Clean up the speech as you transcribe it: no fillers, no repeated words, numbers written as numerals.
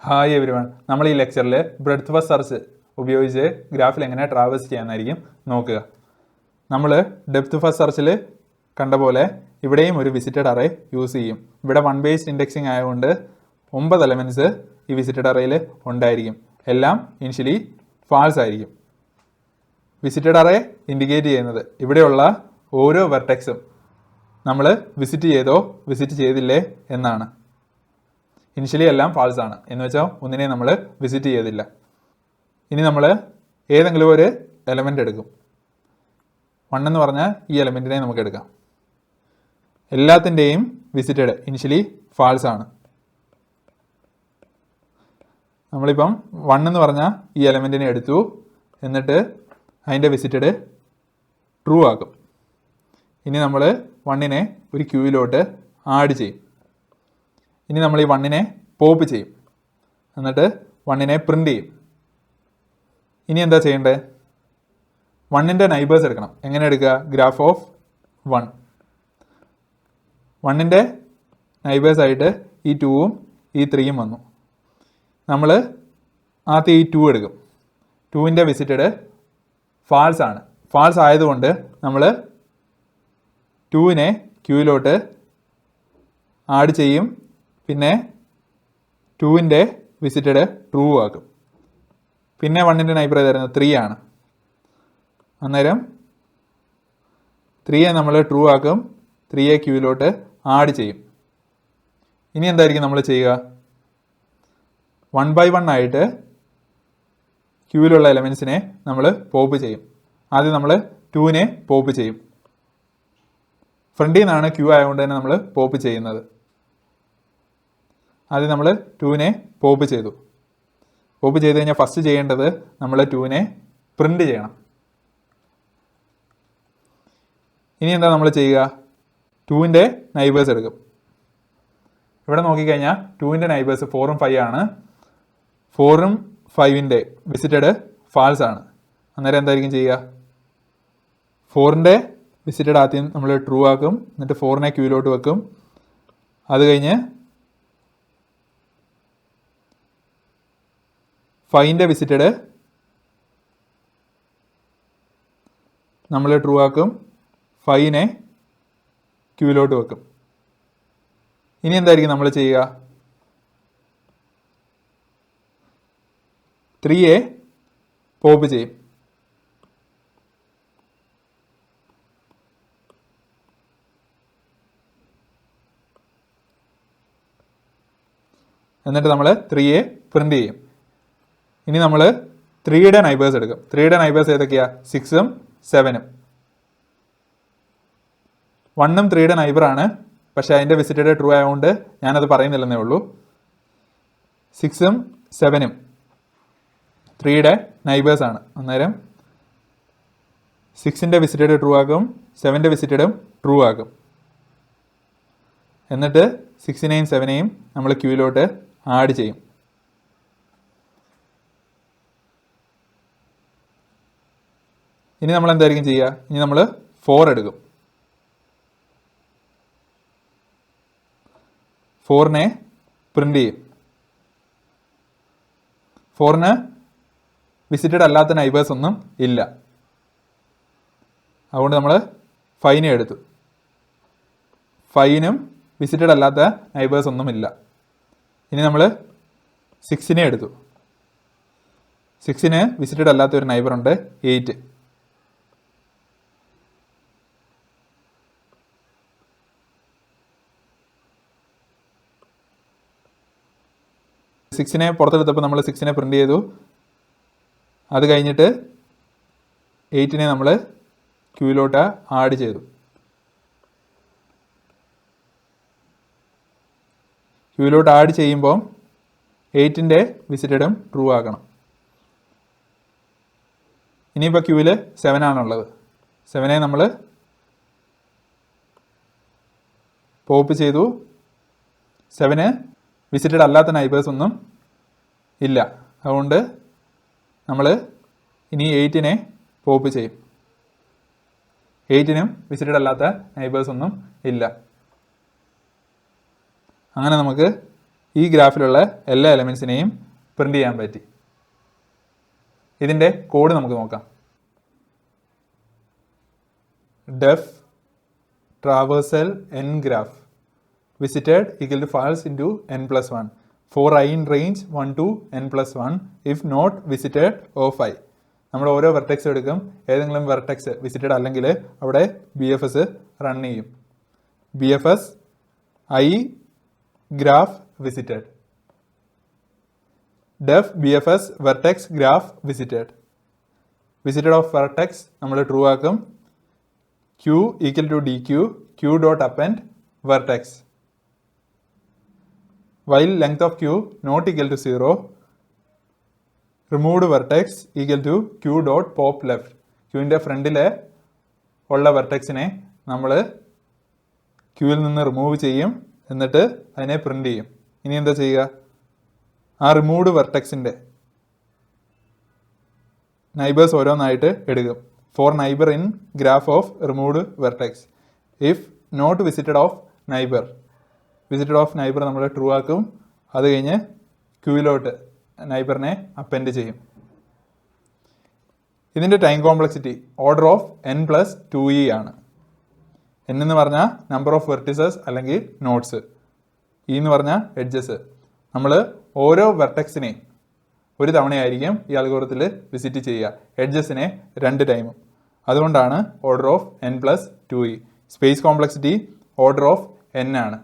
Hi everyone. നമ്മൾ ഈ ലെക്ചറിൽ ബ്രെഡ്ത്ത് ഫസ്റ്റ് സെർച്ച് ഉപയോഗിച്ച് ഗ്രാഫിൽ എങ്ങനെ ട്രാവേഴ്സ് ചെയ്യാമെന്നായിരിക്കും നോക്കുക. നമ്മൾ ഡെപ്ത് ഫസ്റ്റ് സെർച്ചിൽ കണ്ട പോലെ ഇവിടെയും ഒരു വിസിറ്റഡ് അറേ യൂസ് ചെയ്യും. ഇവിടെ 1 ബേസ്ഡ് ഇൻഡെക്സിങ് ആയതുകൊണ്ട് 9 എലമെൻറ്റ്സ് ഈ വിസിറ്റഡ് അറേയിൽ ഉണ്ടായിരിക്കും. എല്ലാം ഇനിഷ്യലി ഫാൾസ് ആയിരിക്കും. വിസിറ്റഡ് അറേ ഇൻഡിക്കേറ്റ് ചെയ്യുന്നത് ഇവിടെയുള്ള ഓരോ വെർട്ടെക്സും നമ്മൾ വിസിറ്റ് ചെയ്തോ വിസിറ്റ് ചെയ്തില്ലേ എന്നാണ്. ഇനിഷ്യലി എല്ലാം ഫാൾസ് ആണ് എന്ന് വെച്ചാൽ ഒന്നിനെ നമ്മൾ വിസിറ്റ് ചെയ്തില്ല. ഇനി നമ്മൾ ഏതെങ്കിലും ഒരു എലമെൻ്റ് എടുക്കും. 1 എന്ന് പറഞ്ഞാൽ ഈ എലമെൻറ്റിനെ നമുക്ക് എടുക്കാം. എല്ലാത്തിൻ്റെയും വിസിറ്റഡ് ഇനിഷ്യലി ഫാൾസ് ആണ്. നമ്മളിപ്പം 1 എന്ന് പറഞ്ഞാൽ ഈ എലമെൻറ്റിനെ എടുത്തു, എന്നിട്ട് അതിൻ്റെ വിസിറ്റഡ് ട്രൂ ആക്കും. ഇനി നമ്മൾ 1നെ ഒരു ക്യൂവിലോട്ട് ആഡ് ചെയ്യും. ഇനി നമ്മൾ ഈ 1നെ പോപ്പ് ചെയ്യും, എന്നിട്ട് 1നെ പ്രിൻ്റ് ചെയ്യും. ഇനി എന്താ ചെയ്യേണ്ടത്? 1ൻ്റെ നൈബേഴ്സ് എടുക്കണം. എങ്ങനെ എടുക്കുക? Graph of 1. 1ൻ്റെ നൈബേഴ്സായിട്ട് ഈ 2ഉം ഈ 3യും വന്നു. നമ്മൾ ആദ്യം ഈ 2 എടുക്കും. 2ൻ്റെ വിസിറ്റഡ് ഫാൾസ് ആണ്. ഫാൾസ് ആയതുകൊണ്ട് നമ്മൾ 2നെ ക്യൂവിലോട്ട് ആഡ് ചെയ്യും. പിന്നെ 2ൻ്റെ വിസിറ്റഡ് ട്രൂ ആക്കും. പിന്നെ 1ൻ്റെ നൈബർ ഏതായിരുന്നു? 3 ആണ്. അന്നേരം 3യെ നമ്മൾ ട്രൂ ആക്കും. 3യെ ക്യൂവിലോട്ട് ആഡ് ചെയ്യും. ഇനി എന്തായിരിക്കും നമ്മൾ ചെയ്യുക? 1 by 1 ആയിട്ട് ക്യൂവിലുള്ള എലമെൻസിനെ നമ്മൾ പോപ്പ് ചെയ്യും. ആദ്യം നമ്മൾ 2നെ പോപ്പ് ചെയ്യും. ഫ്രണ്ടിൽ നിന്നാണ് ക്യൂ ആയതുകൊണ്ട് തന്നെ നമ്മൾ പോപ്പ് ചെയ്യുന്നത്. ആദ്യം നമ്മൾ 2നെ പോപ്പ് ചെയ്തു. പോപ്പ് ചെയ്ത് കഴിഞ്ഞാൽ ഫസ്റ്റ് ചെയ്യേണ്ടത് നമ്മൾ 2നെ പ്രിൻ്റ് ചെയ്യണം. ഇനി എന്താ നമ്മൾ ചെയ്യുക? 2ൻ്റെ നൈബേഴ്സ് എടുക്കും. ഇവിടെ നോക്കിക്കഴിഞ്ഞാൽ 2ൻ്റെ നൈബേഴ്സ് 4ഉം 5 ആണ്. 4ഉം 5ൻ്റെ വിസിറ്റഡ് ഫാൾസ് ആണ്. അന്നേരം എന്തായിരിക്കും ചെയ്യുക? 4ൻ്റെ വിസിറ്റഡ് ആദ്യം നമ്മൾ ട്രൂ ആക്കും. എന്നിട്ട് 4നെ ക്യൂവിലോട്ട് വെക്കും. അത് കഴിഞ്ഞ് 5ൻ്റെ വിസിറ്റഡ് നമ്മൾ ട്രൂ ആക്കും. 5നെ ക്യൂവിലോട്ട് വെക്കും. ഇനി എന്തായിരിക്കും നമ്മൾ ചെയ്യുക? 3യെ പോപ്പ് ചെയ്യും. എന്നിട്ട് നമ്മൾ 3യെ പ്രിൻ്റ് ചെയ്യും. ഇനി നമ്മൾ 3യുടെ നൈബേഴ്സ് എടുക്കും. 3യുടെ നൈബേഴ്സ് ഏതൊക്കെയാ? 6ഉം 7ഉം. 1ഉം 3യുടെ നൈബറാണ്, പക്ഷേ അതിൻ്റെ വിസിറ്റഡ് ട്രൂ ആയതുകൊണ്ട് ഞാനത് പറയുന്നില്ലെന്നേ ഉള്ളൂ. 6ഉം 7ഉം 3യുടെ നൈബേഴ്സാണ്. അന്നേരം 6ൻ്റെ വിസിറ്റഡ് ട്രൂ ആക്കും. 7ൻ്റെ വിസിറ്റഡും ട്രൂ ആക്കും. എന്നിട്ട് 6നെയും 7നെയും നമ്മൾ ക്യൂവിലോട്ട് ആഡ് ചെയ്യും. ഇനി നമ്മൾ എന്തായിരിക്കും ചെയ്യുക? ഇനി നമ്മൾ 4 എടുക്കും. 4നെ പ്രിൻ്റ് ചെയ്യും. 4ന് വിസിറ്റഡ് അല്ലാത്ത നൈബേഴ്സ് ഒന്നും ഇല്ല. അതുകൊണ്ട് നമ്മൾ 5നെ എടുത്തു. 5നും വിസിറ്റഡ് അല്ലാത്ത നൈബേഴ്സ് ഒന്നും ഇല്ല. ഇനി നമ്മൾ 6നെ എടുത്തു. 6ന് വിസിറ്റഡ് അല്ലാത്ത ഒരു നൈബറുണ്ട്, 8. സിക്സിനെ പുറത്തെടുത്തപ്പോൾ നമ്മൾ 6നെ പ്രിൻ്റ് ചെയ്തു. അത് കഴിഞ്ഞിട്ട് 8നെ നമ്മൾ ക്യൂവിലോട്ട് ആഡ് ചെയ്തു. ക്യൂവിലോട്ട് ആഡ് ചെയ്യുമ്പോൾ 8ൻ്റെ വിസിറ്റഡും ട്രൂ ആക്കണം. ഇനിയിപ്പോൾ ക്യൂവിൽ 7 ആണുള്ളത്. 7നെ നമ്മൾ പോപ്പ് ചെയ്തു. 7ന് വിസിറ്റഡ് അല്ലാത്ത നൈബേഴ്സ് ഒന്നും ഇല്ല. അതുകൊണ്ട് നമ്മൾ ഇനി 8നെ പോപ്പ് ചെയ്യും. 8നും വിസിറ്റഡ് അല്ലാത്ത നൈബേഴ്സ് ഒന്നും ഇല്ല. അങ്ങനെ നമുക്ക് ഈ ഗ്രാഫിലുള്ള എല്ലാ എലമെൻസിനെയും പ്രിൻ്റ് ചെയ്യാൻ പറ്റി. ഇതിൻ്റെ കോഡ് നമുക്ക് നോക്കാം. def traversal n graph visited equal to false into n plus 1 for I in range 1 to n plus 1 if not visited of I. നമ്മൾ ഓരോ വെർട്ടെക്സ് എടുക്കും. ഏതെങ്കിലും വെർട്ടെക്സ് വിസിറ്റഡ് അല്ലെങ്കിൽ അവിടെ BFS റൺ ചെയ്യും. BFS I graph visited. def BFS vertex graph visited. Visited of vertex നമ്മൾ true ആക്കും. q equal to dq q dot append vertex. While length of q not equal to 0, removed vertex equal to q dot pop left. q-ൻ്റെ ഫ്രണ്ടിലെ ഉള്ള വെർട്ടെക്സിനെ നമ്മൾ ക്യൂവിൽ നിന്ന് remove ചെയ്യും. എന്നിട്ട് അതിനെ പ്രിൻ്റ് ചെയ്യും. ഇനി എന്താ ചെയ്യുക? ആ റിമൂവ്ഡ് വെർട്ടെക്സിൻ്റെ നൈബേഴ്സ് ഓരോന്നായിട്ട് എടുക്കും. For neighbour in graph of removed vertex. If not visited of neighbour. Visited of neighbour നമ്മൾ ട്രൂ ആക്കും. അത് കഴിഞ്ഞ് ക്യൂയിലോട്ട് നൈബറിനെ അപ്പെൻഡ് ചെയ്യും. ഇതിൻ്റെ time complexity order of n+2e ആണ്. n എന്ന് പറഞ്ഞാൽ നമ്പർ ഓഫ് വെർട്ടിസസ് അല്ലെങ്കിൽ നോട്ട്സ്. e എന്ന് പറഞ്ഞാൽ എഡ്ജസ്. നമ്മൾ ഓരോ വെർട്ടെക്സിനെയും ഒരു തവണയായിരിക്കും ഈ അൽഗോരിതത്തിൽ വിസിറ്റ് ചെയ്യുക. എഡ്ജസിനെ 2 ടൈമും. അതുകൊണ്ടാണ് order of n+2e. Space complexity order of n ആണ്.